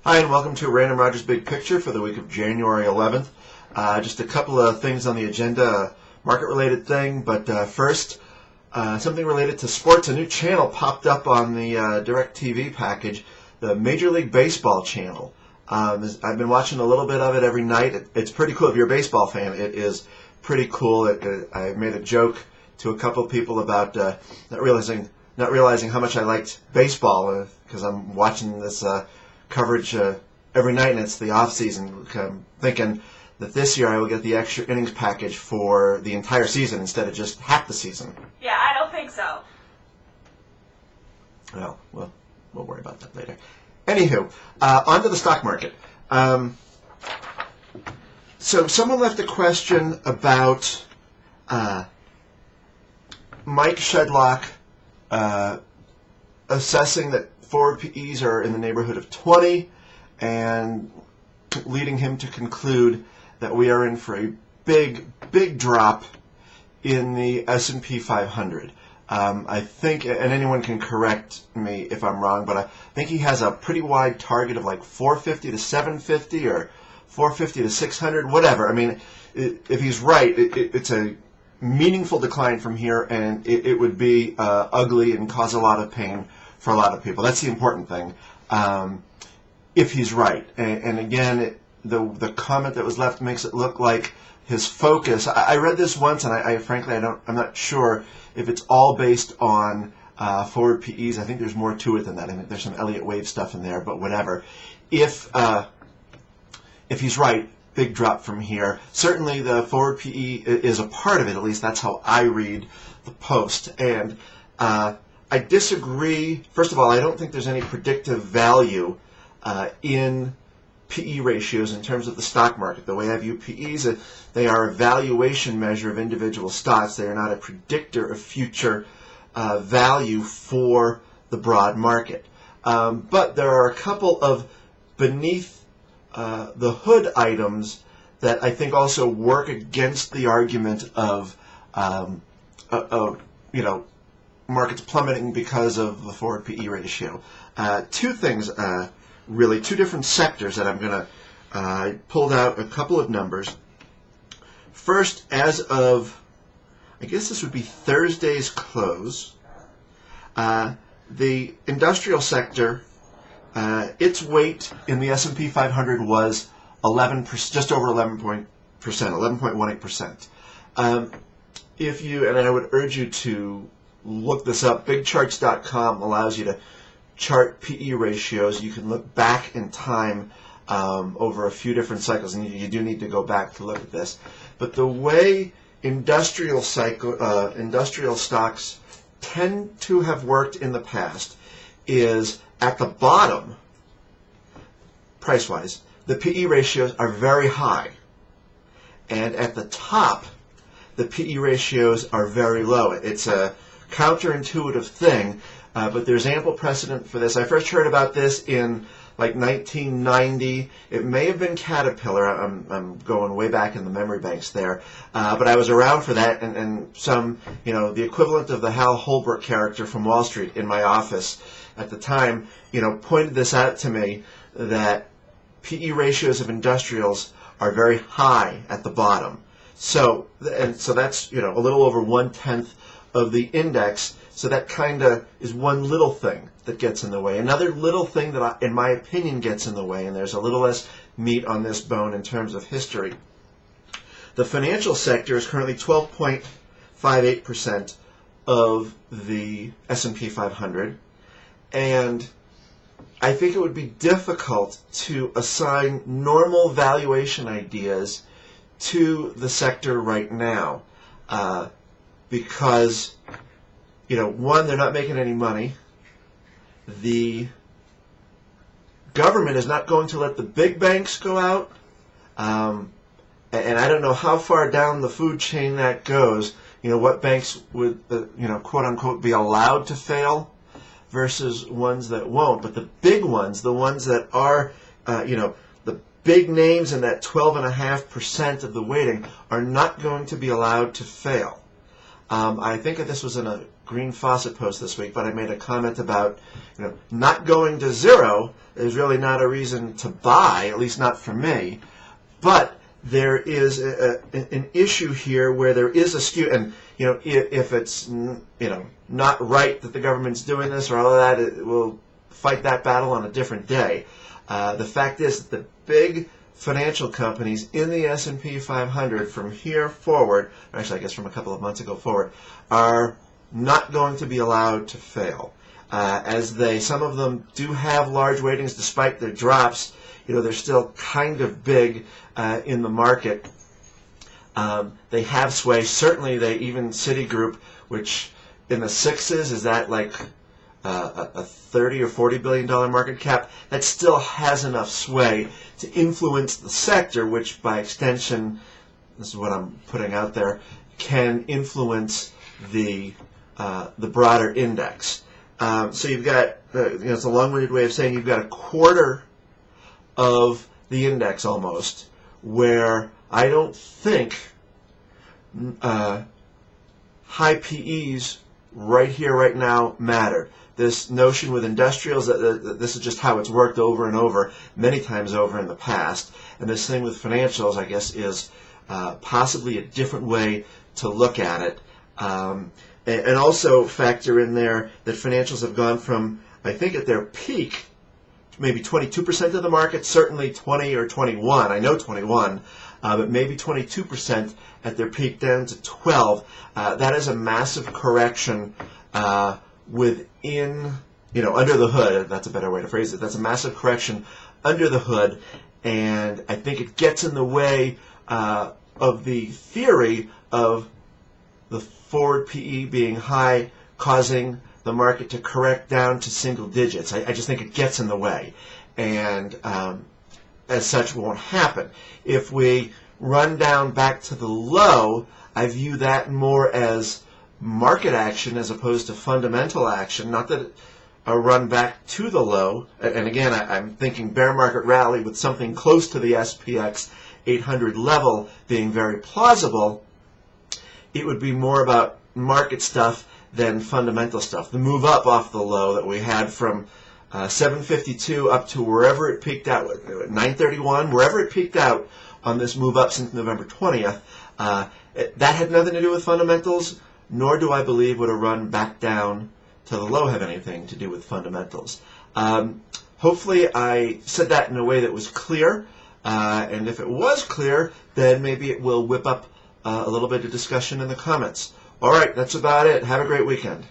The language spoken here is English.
Hi, and welcome to Random Rogers Big Picture for the week of January 11th. Just a couple of things on the agenda, market-related thing, but first, something related to sports. A new channel popped up on the DirecTV package, the Major League Baseball channel. I've been watching a little bit of it every night. It's pretty cool. If you're a baseball fan, it is pretty cool. I made a joke to a couple of people about not realizing how much I liked baseball because I'm watching this coverage every night, and it's the off season. I'm thinking that this year I will get the extra innings package for the entire season instead of just half the season. Yeah, I don't think so. Well, we'll worry about that later. Anywho, on to the stock market. So someone left a question about Mike Shedlock assessing that forward PEs are in the neighborhood of 20 and leading him to conclude that we are in for a big drop in the S&P 500. I think, and anyone can correct me if I'm wrong, but I think he has a pretty wide target of like 450 to 750 or 450 to 600, whatever. I mean, if he's right, it's a meaningful decline from here, and it would be ugly and cause a lot of pain for a lot of people. That's the important thing. If he's right, and again, the comment that was left makes it look like his focus. I read this once, and I frankly I'm not sure if it's all based on forward PEs. I think there's more to it than that. I think there's some Elliott wave stuff in there, but whatever. If he's right, big drop from here. Certainly the forward PE is a part of it. At least that's how I read the post. And I disagree. First of all, I don't think there's any predictive value in PE ratios in terms of the stock market. The way I view PEs, they are a valuation measure of individual stocks. They are not a predictor of future value for the broad market. But there are a couple of beneath the hood items that I think also work against the argument of markets plummeting because of the forward PE ratio. Two things, really, two different sectors that I'm going to, I pulled out a couple of numbers. First, as of, I guess this would be Thursday's close, the industrial sector, its weight in the S&P 500 was 11%, just over 11%, 11.18%. If you, and I would urge you to look this up, bigcharts.com allows you to chart PE ratios. You can look back in time over a few different cycles, and you do need to go back to look at this. But the way industrial stocks tend to have worked in the past is at the bottom, price-wise, the PE ratios are very high. And at the top, the PE ratios are very low. It's a counterintuitive thing, but there's ample precedent for this. I first heard about this in like 1990. It may have been Caterpillar. I'm going way back in the memory banks there. But I was around for that, and some, the equivalent of the Hal Holbrook character from Wall Street in my office at the time, pointed this out to me, that PE ratios of industrials are very high at the bottom. So that's, a little over 1/10 of the index. So that kind of is one little thing that gets in the way. Another little thing that, in my opinion, gets in the way, and there's a little less meat on this bone in terms of history. The financial sector is currently 12.58% of the S&P 500, and I think it would be difficult to assign normal valuation ideas to the sector right now because, one, they're not making any money. The government is not going to let the big banks go out, and I don't know how far down the food chain that goes. What banks would, quote unquote, be allowed to fail versus ones that won't. But the big ones, the ones that are, the big names in that 12.5% of the weighting, are not going to be allowed to fail. I think that this was in a green faucet post this week, but I made a comment about not going to zero is really not a reason to buy, at least not for me. But there is an issue here where there is a skew, and if it's not right that the government's doing this or all of that, we'll fight that battle on a different day. The fact is that the big financial companies in the S&P 500 from here forward, actually I guess from a couple of months ago forward, are not going to be allowed to fail. Some of them do have large weightings despite their drops. They're still kind of big in the market. They have sway. Certainly, even Citigroup, which in the sixes, is that like a $30 or $40 billion market cap, that still has enough sway to influence the sector, which by extension, this is what I'm putting out there, can influence the broader index. So you've got, it's a long-winded way of saying you've got a quarter of the index almost where I don't think high PEs right here, right now matter. This notion with industrials that this is just how it's worked over and over, many times over in the past. And this thing with financials, I guess, is possibly a different way to look at it. And also factor in there that financials have gone from, I think at their peak, maybe 22% of the market, certainly 20 or 21, I know 21, but maybe 22% at their peak down to 12. That is a massive correction within, under the hood. That's a better way to phrase it. That's a massive correction under the hood, and I think it gets in the way of the theory of the forward PE being high, causing the market to correct down to single digits. I just think it gets in the way, and as such won't happen. If we run down back to the low, I view that more as market action as opposed to fundamental action. Not that a run back to the low, and again, I'm thinking bear market rally with something close to the SPX 800 level being very plausible. It would be more about market stuff than fundamental stuff. The move up off the low that we had from 752 up to wherever it peaked out, 931, wherever it peaked out on this move up since November 20th, that had nothing to do with fundamentals, nor do I believe would a run back down to the low have anything to do with fundamentals. Hopefully I said that in a way that was clear, and if it was clear, then maybe it will whip up a little bit of discussion in the comments. All right, that's about it. Have a great weekend.